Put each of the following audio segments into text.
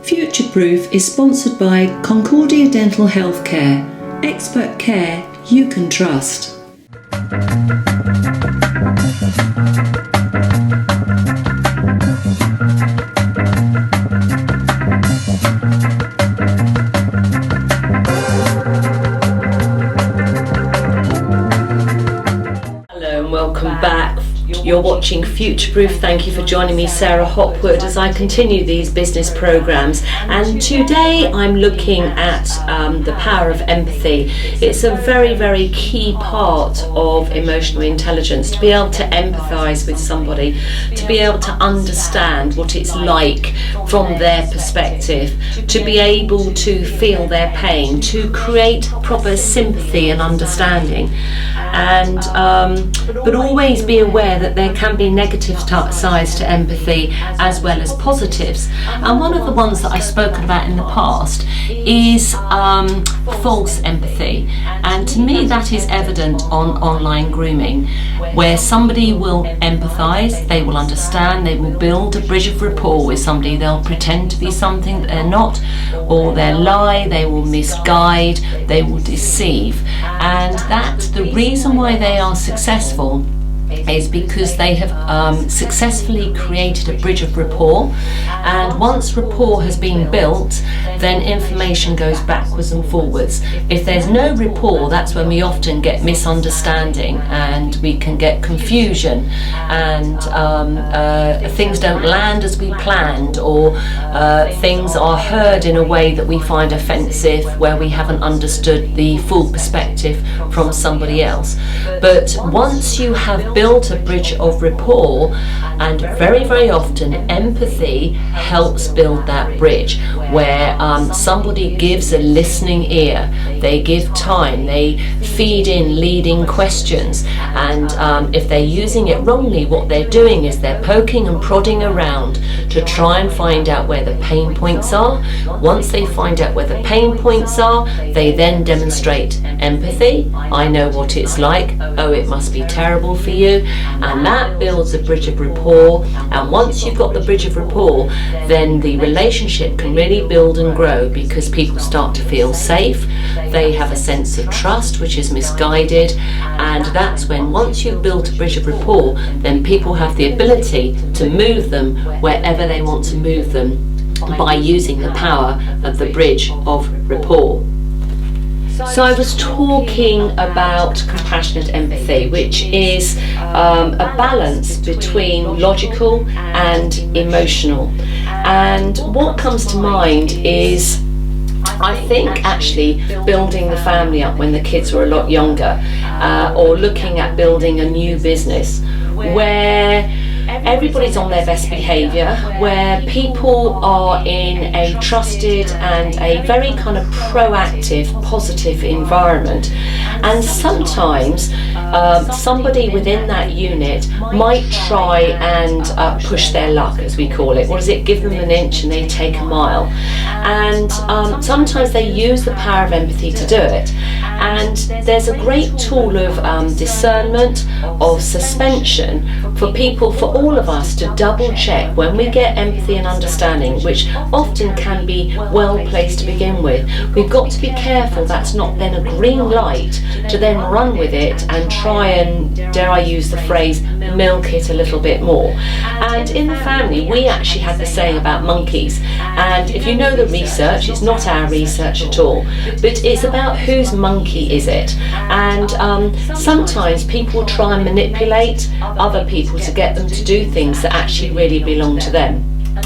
Future-Proof is sponsored by Concordia Dental Healthcare, expert care you can trust. Hello and welcome back. You're watching Future-Proof. Thank you for joining me, Sarah Hopwood, as I continue these business programs. And today I'm looking at the power of empathy. It's a very, very key part of emotional intelligence, to be able to empathise with somebody, to be able to understand what it's like from their perspective, to be able to feel their pain, to create proper sympathy and understanding. And but always be aware that there can be negative sides to empathy as well as positives. And one of the ones that I've spoken about in the past is false empathy. And to me that is evident on online grooming, where somebody will empathise, they will understand, they will build a bridge of rapport with somebody, they'll pretend to be something that they're not, or they'll lie, they will misguide, they will deceive. And that's the reason why they are successful, is because they have successfully created a bridge of rapport, and once rapport has been built, then information goes backwards and forwards. If there's no rapport, that's when we often get misunderstanding and we can get confusion, and things don't land as we planned, or things are heard in a way that we find offensive, where we haven't understood the full perspective from somebody else. But once you have built a bridge of rapport, and very, very often empathy helps build that bridge, where somebody gives a listening ear, they give time, they feed in leading questions, and if they're using it wrongly, what they're doing is they're poking and prodding around to try and find out where the pain points are. Once they find out where the pain points are, they then demonstrate empathy. I know what it's like. Oh, it must be terrible for you. And that builds a bridge of rapport. And once you've got the bridge of rapport, then the relationship can really build and grow, because people start to feel safe. They have a sense of trust, which is misguided. And that's when, once you've built a bridge of rapport, then people have the ability to move them wherever they want to move them, by using the power of the bridge of rapport. So I was talking about compassionate empathy, which is a balance between logical and emotional. And what comes to mind is, I think, actually building the family up when the kids were a lot younger, or looking at building a new business where everybody's on their best behaviour, where people are in a trusted and a very kind of proactive, positive environment. And sometimes somebody within that unit might try and push their luck, as we call it. What is it? Give them an inch and they take a mile. And sometimes they use the power of empathy to do it. And there's a great tool of discernment, of suspension, for people, for all of us, to double check when we get empathy and understanding, which often can be well placed to begin with. We've got to be careful that's not then a green light to then run with it and try and, dare I use the phrase, milk it a little bit more. And in the family, we actually had the saying about monkeys. And if you know the research, it's not our research at all, but it's about whose monkey is it. And sometimes people try and manipulate other people to get them to do things that actually really belong to them.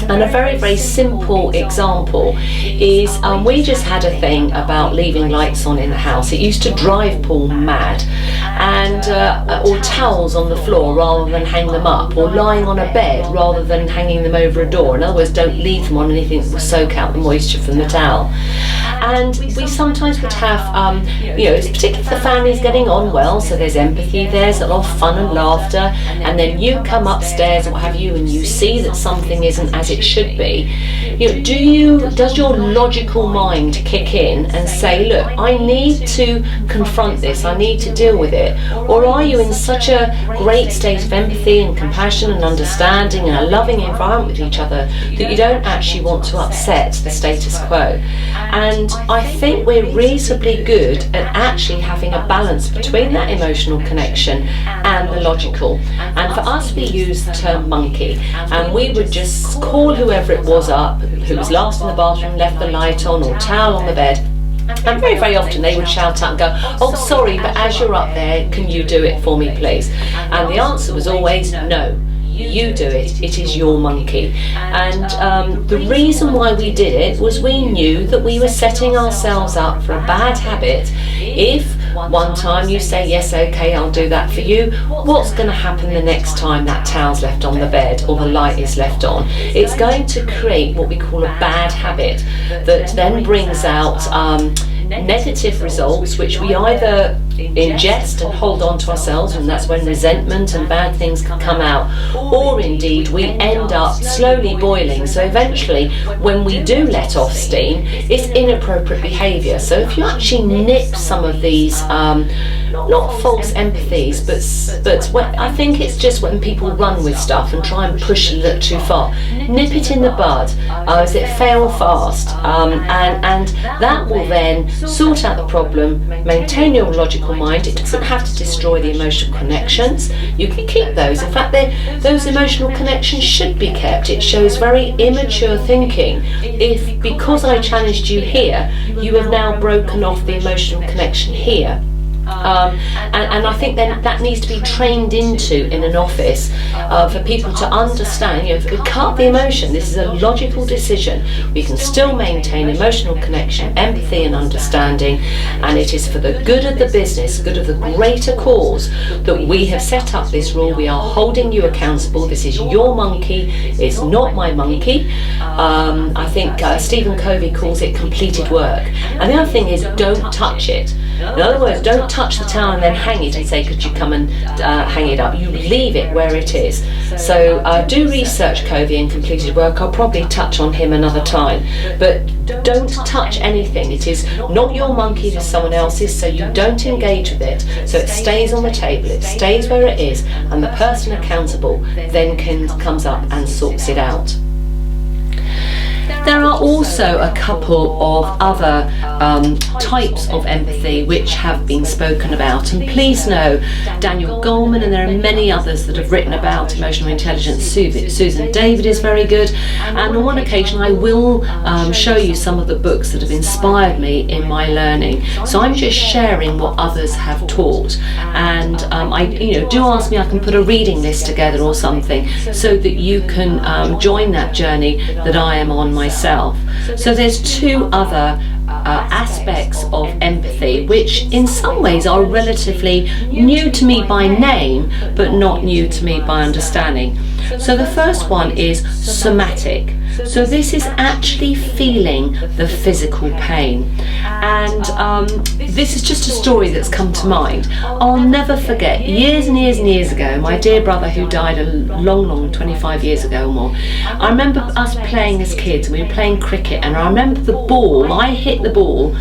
And a very, very simple example is we just had a thing about leaving lights on in the house. It used to drive Paul mad. And or towels on the floor rather than hang them up, or lying on a bed rather than hanging them over a door. In other words, don't leave them on anything that will soak out the moisture from the towel. And we sometimes would have, it's particularly if the family's getting on well, so there's empathy, there's a lot of fun and laughter, and then you come upstairs or what have you, and you see that something isn't as as it should be, does your logical mind kick in and say, look, I need to confront this, I need to deal with it? Or are you in such a great state of empathy and compassion and understanding and a loving environment with each other that you don't actually want to upset the status quo? And I think we're reasonably good at actually having a balance between that emotional connection and the logical. And for us, we use the term monkey, and we would just call whoever it was up, who was last in the bathroom, left the light on or towel on the bed, and very, very often they would shout out and go, oh, sorry, but as you're up there, can you do it for me, please? And the answer was always no. You do it, it is your monkey. And the reason why we did it was we knew that we were setting ourselves up for a bad habit. If one time you say, yes, okay, I'll do that for you, what's going to happen the next time that towel's left on the bed or the light is left on? It's going to create what we call a bad habit that then brings out negative results, which we either ingest and hold on to ourselves, and that's when resentment and bad things can come out, or indeed we end up slowly boiling. So eventually when we do let off steam, it's inappropriate behaviour. So if you actually nip some of these not false empathies, but when, I think it's just when people run with stuff and try and push a little too far, nip it in the bud, as it fail fast, and that will then sort out the problem, maintain your logical mind. It doesn't have to destroy the emotional connections. You can keep those. In fact, those emotional connections should be kept. It shows very immature thinking if, because I challenged you here, you have now broken off the emotional connection here. And I think then that needs to be trained into in an office for people to understand, cut the emotion. This is a logical decision. We can still maintain emotional connection, empathy and understanding, and it is for the good of the business, good of the greater cause, that we have set up this rule. We are holding you accountable. This is your monkey, it's not my monkey. I think Stephen Covey calls it completed work. And the other thing is, don't touch it. In other words, don't touch the towel and then hang it and say, could you come and hang it up? You leave it where it is. So do research Covey and completed work. I'll probably touch on him another time. But don't touch anything. It is not your monkey, it is someone else's, so you don't engage with it. So it stays on the table, it stays where it is, and the person accountable then comes up and sorts it out. There are also a couple of other types of empathy which have been spoken about, and please know Daniel Goleman, and there are many others that have written about emotional intelligence. Susan David is very good, and on one occasion I will show you some of the books that have inspired me in my learning. So I'm just sharing what others have taught, and do ask me, I can put a reading list together or something so that you can join that journey that I am on myself. So there's two other aspects of empathy which in some ways are relatively new to me by name but not new to me by understanding. So the first one is somatic. So this is actually feeling the physical pain, and this is just a story that's come to mind. I'll never forget, years and years and years ago, my dear brother who died a long 25 years ago or more, I remember us playing as kids. We were playing cricket, and I remember the ball, I hit the ball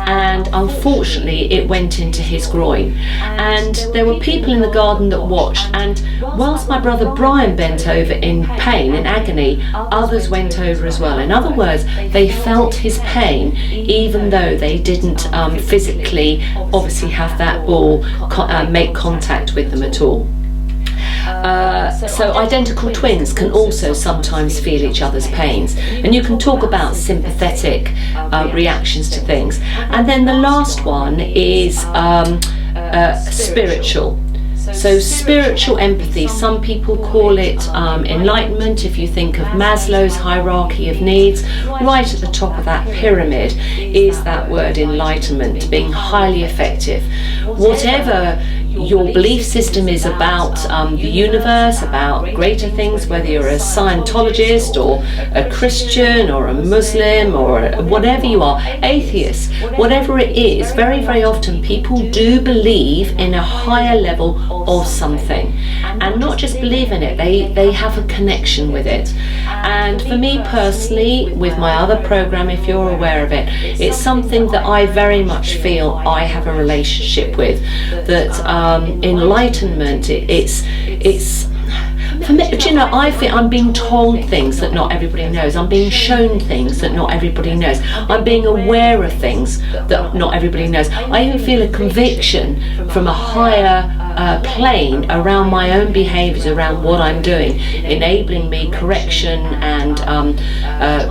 and unfortunately it went into his groin, and there were people in the garden that watched, and whilst my brother Brian bent over in pain, in agony, others went over as well. In other words, they felt his pain even though they didn't physically obviously have that ball make contact with them at all. So identical twins can also sometimes feel each other's pains, and you can talk about sympathetic reactions to things. And then the last one is spiritual. So spiritual empathy, some people call it enlightenment. If you think of Maslow's hierarchy of needs, right at the top of that pyramid is that word enlightenment, being highly effective. Whatever your belief system is about the universe, about greater things, whether you're a Scientologist or a Christian or a Muslim or whatever you are, atheist, whatever it is, very, very often people do believe in a higher level of something, and not just believe in it, they have a connection with it. And for me personally, with my other program, if you're aware of it, it's something that I very much feel I have a relationship with, that enlightenment, it's for me, do you know, I feel I'm being told things that not everybody knows. I'm being shown things that not everybody knows. I'm being aware of things that not everybody knows. I even feel a conviction from a higher plane around my own behaviours, around what I'm doing, enabling me correction and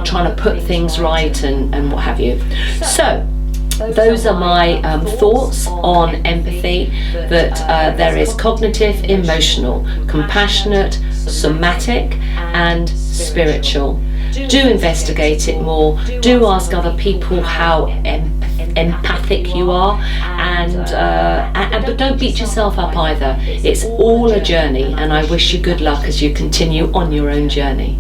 trying to put things right and what have you. So those are my thoughts on empathy, that there is cognitive, emotional, compassionate, somatic and spiritual. Do investigate it more, do ask other people how empathic you are, but don't beat yourself up either. It's all a journey, and I wish you good luck as you continue on your own journey.